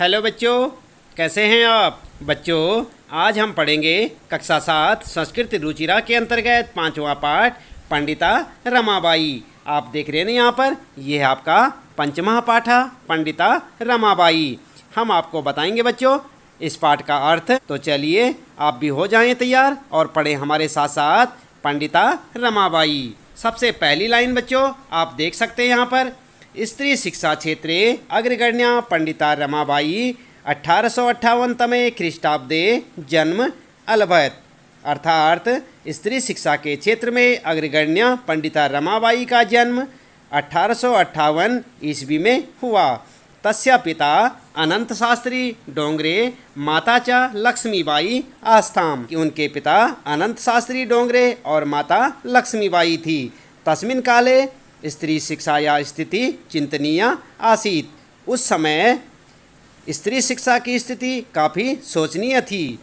Hello बच्चों, कैसे हैं आप बच्चों। आज हम पढ़ेंगे कक्षा 7 संस्कृत रुचिरा के अंतर्गत 5वां पाठ पंडिता रमाबाई। आप देख रहे हैं ना यहाँ पर, ये है आपका 5वां पाठ है पंडिता रमाबाई। हम आपको बताएंगे बच्चों इस पाठ का अर्थ। तो चलिए आप भी हो जाएं तैयार और पढ़ें हमारे साथ साथ पंडिता रमाबाई। सबसे पहली लाइन बच्चों आप देख सकते हैं यहाँ पर, स्त्री शिक्षा क्षेत्रे अग्रगण्या पंडिता रमाबाई 1858 तमे ख्रीष्टाब्दे जन्म अलभत। अर्थात स्त्री शिक्षा के क्षेत्र में अग्रगण्य पंडिता रमाबाई का जन्म 1858 ईस्वी में हुआ। तस्या पिता अनंत शास्त्री डोंगरे, माता च लक्ष्मीबाई आस्थाम। उनके पिता अनंत शास्त्री डोंगरे और माता लक्ष्मीबाई थी। तस्मिन् काले स्त्री शिक्षाया स्थिति चिंतनीय आसीत। उस समय स्त्री शिक्षा की स्थिति काफ़ी शोचनीय थी।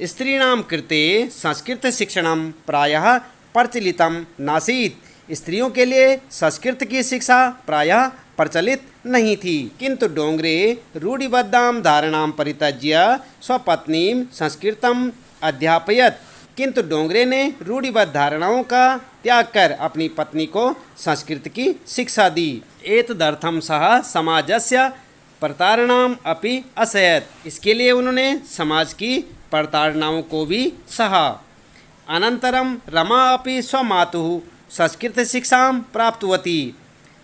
स्त्रीणां कृते संस्कृत शिक्षणं प्रायः प्रचलितं नासीत्। स्त्रियों के लिए संस्कृत की शिक्षा प्रायः प्रचलित नहीं थी। किंतु डोंगरे रूढ़िबद्धां धारणां परित्यज्य स्वपत्नीं संस्कृतम् अध्यापयत्। किंतु डोंगरे ने रूढ़िबद्ध धारणाओं का त्याग कर अपनी पत्नी को संस्कृत की शिक्षा दी। एतदर्थं सः समाजस्य प्रताड़नाम् अपि असहत। इसके लिए उन्होंने समाज की प्रताड़नाओं को भी सहा। अनंतरम रमा अपि स्वमातुः संस्कृत शिक्षां प्राप्तवती।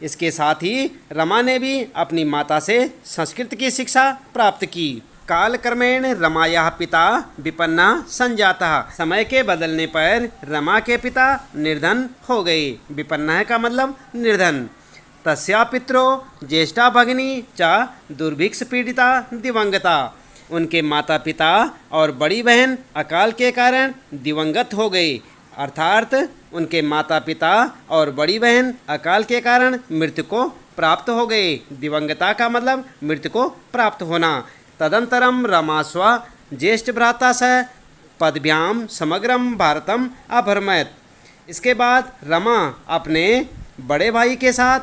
इसके साथ ही रमा ने भी अपनी माता से संस्कृत की शिक्षा प्राप्त की। कालक्रमेण रमायाः पिता विपन्ना संजातः। समय के बदलने पर रमा के पिता निर्धन हो गए। विपन्ना का मतलब निर्धन। तस्या पित्रो ज्येष्ठा भगिनी च दुर्भिक्ष पीड़िता दिवंगता। उनके माता पिता और बड़ी बहन अकाल के कारण दिवंगत हो गए। अर्थात उनके माता पिता और बड़ी बहन अकाल के कारण मृत्यु को प्राप्त हो गए। दिवंगता का मतलब मृत्यु को प्राप्त होना। तदंतरम रमा स्व ज्येष्ठ भ्राता सह पदभ्याम समग्रम भारतम अभ्रमयत। इसके बाद रमा अपने बड़े भाई के साथ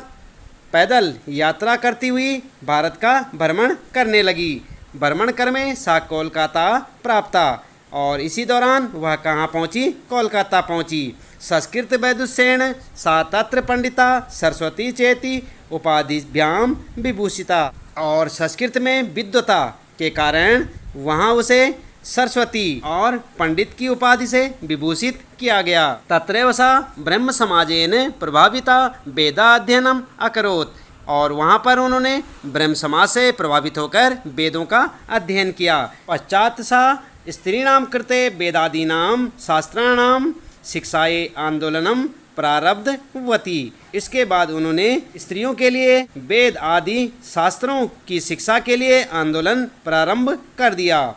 पैदल यात्रा करती हुई भारत का भ्रमण करने लगी। भ्रमण कर में सा कोलकाता प्राप्ता और इसी दौरान वह कहाँ पहुँची? कोलकाता पहुँची। संस्कृत वैदुष्येण सा तत्र पंडिता सरस्वती चेति उपाधिभ्याम विभूषिता। और संस्कृत में विद्वता के कारण वहाँ उसे सरस्वती और पंडित की उपाधि से विभूषित किया गया। तत्रैव सा ब्रह्म समाजेन प्रभाविता वेदाध्ययनम अकरोत्। और वहाँ पर उन्होंने ब्रह्म समाज से प्रभावित होकर वेदों का अध्ययन किया। पश्चात सा स्त्रीणां कृते वेदादीनां शास्त्राणां शिक्षाये आंदोलनम प्रारब्धवती। इसके बाद उन्होंने स्त्रियों के लिए वेद आदि शास्त्रों की शिक्षा के लिए आंदोलन प्रारंभ कर दिया।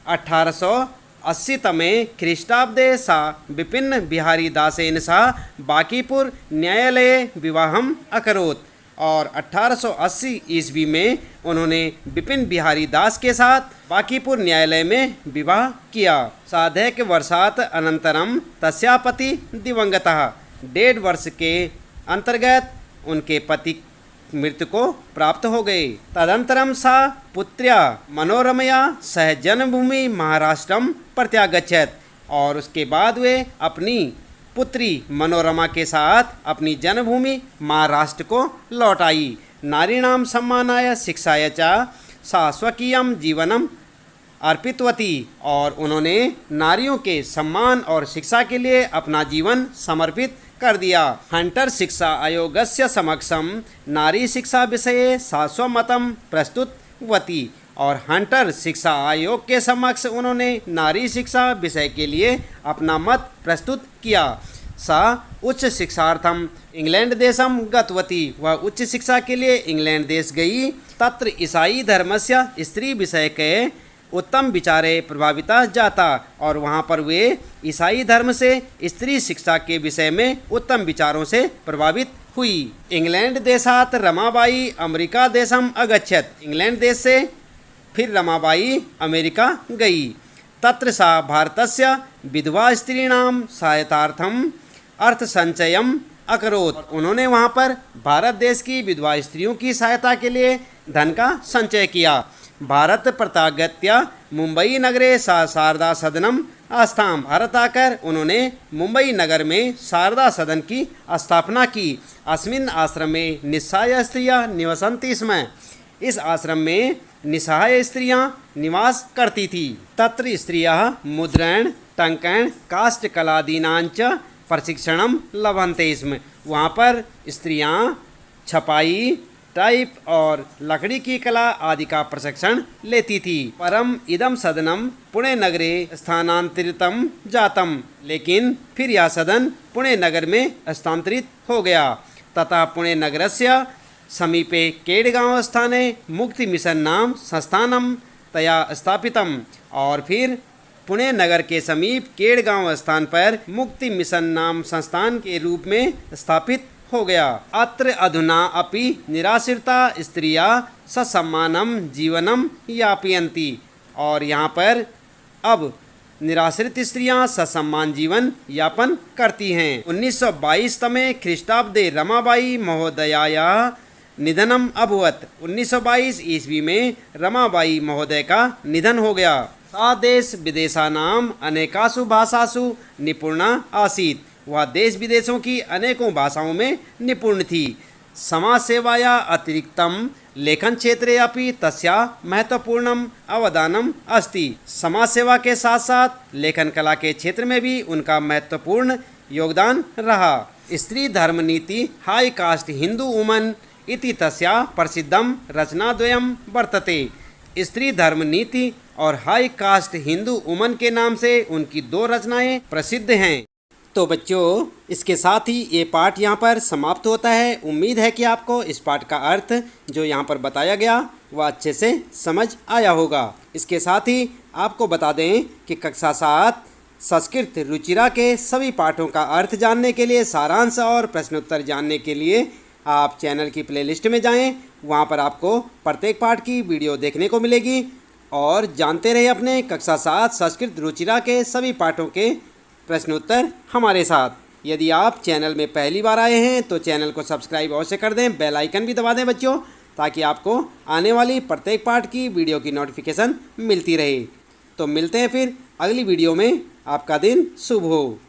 1880 तमे ख्रीष्टाब्दे सा विपिन बिहारी दासेन सह बांकीपुर न्यायालये विवाहम अकरोत्। और 1880 ईस्वी में उन्होंने विपिन बिहारी दास के साथ बांकीपुर न्यायालय में विवाह किया। साधैक वर्षात् अनंतरम तस्या पति दिवंगतः। 1.5 वर्ष के अंतर्गत उनके पति मृत्यु को प्राप्त हो गए। तदंतरम सा पुत्र्या मनोरमया सह जन्मभूमि महाराष्ट्रम प्रत्यागच्छत। और उसके बाद वे अपनी पुत्री मनोरमा के साथ अपनी जन्मभूमि महाराष्ट्र को लौट आई। नारीणां सम्मानाय शिक्षाय च सा स्वकीयं जीवनम अर्पितवती। और उन्होंने नारियों के सम्मान और शिक्षा के लिए अपना जीवन समर्पित कर दिया। हंटर शिक्षा आयोगस्य समक्षम नारी शिक्षा विषये सा स्वमतं प्रस्तुतवती। और हंटर शिक्षा आयोग के समक्ष उन्होंने नारी शिक्षा विषय के लिए अपना मत प्रस्तुत किया। सा उच्च शिक्षार्थम इंग्लैंड देशम गतवती। वह उच्च शिक्षा के लिए इंग्लैंड देश गई। तत्र ईसाई धर्मस्य स्त्री विषय के उत्तम विचारे प्रभाविता जाता। और वहाँ पर वे ईसाई धर्म से स्त्री शिक्षा के विषय में उत्तम विचारों से प्रभावित हुई। इंग्लैंड देशात रमाबाई अमेरिका देशम अगच्छत। इंग्लैंड देश से फिर रमाबाई अमेरिका गई। तत्र सा भारतस्य विधवा स्त्रीणां सहायतार्थम अर्थ संचयम अकरोत्। उन्होंने वहाँ पर भारत देश की विधवा स्त्रियों की सहायता के लिए धन का संचय किया। भारत प्रत्यागत्य मुंबई नगरे शारदा सदनम आस्थाम। भारत आकर उन्होंने मुंबई नगर में शारदा सदन की स्थापना की। अस्मिन् आश्रम में निस्सहाय स्त्रियां निवसन्ति स्म। इस आश्रम में निस्सहाय स्त्रियां निवास करती थी। तत्र स्त्रियः मुद्रण टंकन काष्ठकलादीनांच प्रशिक्षणं लभन्ते स्म। वहाँ पर स्त्रियां छपाई टाइप और लकड़ी की कला आदि का प्रशिक्षण लेती थी। परम इदम सदनम पुणे नगरे स्थानांतरितम जातम। लेकिन फिर यह सदन पुणे नगर में स्थानांतरित हो गया तथा पुणे नगरस्य समीपे केडगांव स्थाने मुक्ति मिशन नाम संस्थानम तया स्थापितम। और फिर पुणे नगर के समीप केडगांव स्थान पर मुक्ति मिशन नाम संस्थान के रूप में स्थापित हो गया। अत्र अधुना अपि निराश्रिता स्त्रियां ससम्मानम जीवनम यापयन्ति। और यहाँ पर अब निराश्रित स्त्रियां ससम्मान जीवन यापन करती हैं। 1922 तमे ख्रीष्टाब्दे रमाबाई महोदयायाः निधनम अभवत्। 1922 ईस्वी में रमाबाई महोदय का निधन हो गया। सा देश विदेशानाम अनेकासु भाषासु निपुणा आसीत्। वह देश विदेशों की अनेकों भाषाओं में निपुण थी। समाज सेवाया अतिरिक्तम लेखन क्षेत्रे अपि तस्या महत्वपूर्णम अवदानम अस्ति। समाज सेवा के साथ साथ लेखन कला के क्षेत्र में भी उनका महत्वपूर्ण योगदान रहा। स्त्री धर्म नीति हाई कास्ट हिंदू वुमन इति तस्या प्रसिद्धम रचनाद्वयम वर्तते। स्त्री धर्म नीति और हाई कास्ट हिंदू वुमन के नाम से उनकी दो रचनाएं प्रसिद्ध हैं। तो बच्चों, इसके साथ ही ये पाठ यहाँ पर समाप्त होता है। उम्मीद है कि आपको इस पाठ का अर्थ जो यहाँ पर बताया गया वह अच्छे से समझ आया होगा। इसके साथ ही आपको बता दें कि कक्षा 7 संस्कृत रुचिरा के सभी पाठों का अर्थ जानने के लिए, सारांश और प्रश्नोत्तर जानने के लिए आप चैनल की प्लेलिस्ट में जाएं। वहाँ पर आपको प्रत्येक पाठ की वीडियो देखने को मिलेगी। और जानते रहे अपने कक्षा 7 संस्कृत रुचिरा के सभी पाठों के प्रश्नोत्तर हमारे साथ। यदि आप चैनल में पहली बार आए हैं तो चैनल को सब्सक्राइब अवश्य कर दें, बेल आइकन भी दबा दें बच्चों, ताकि आपको आने वाली प्रत्येक पाठ की वीडियो की नोटिफिकेशन मिलती रहे। तो मिलते हैं फिर अगली वीडियो में। आपका दिन शुभ हो।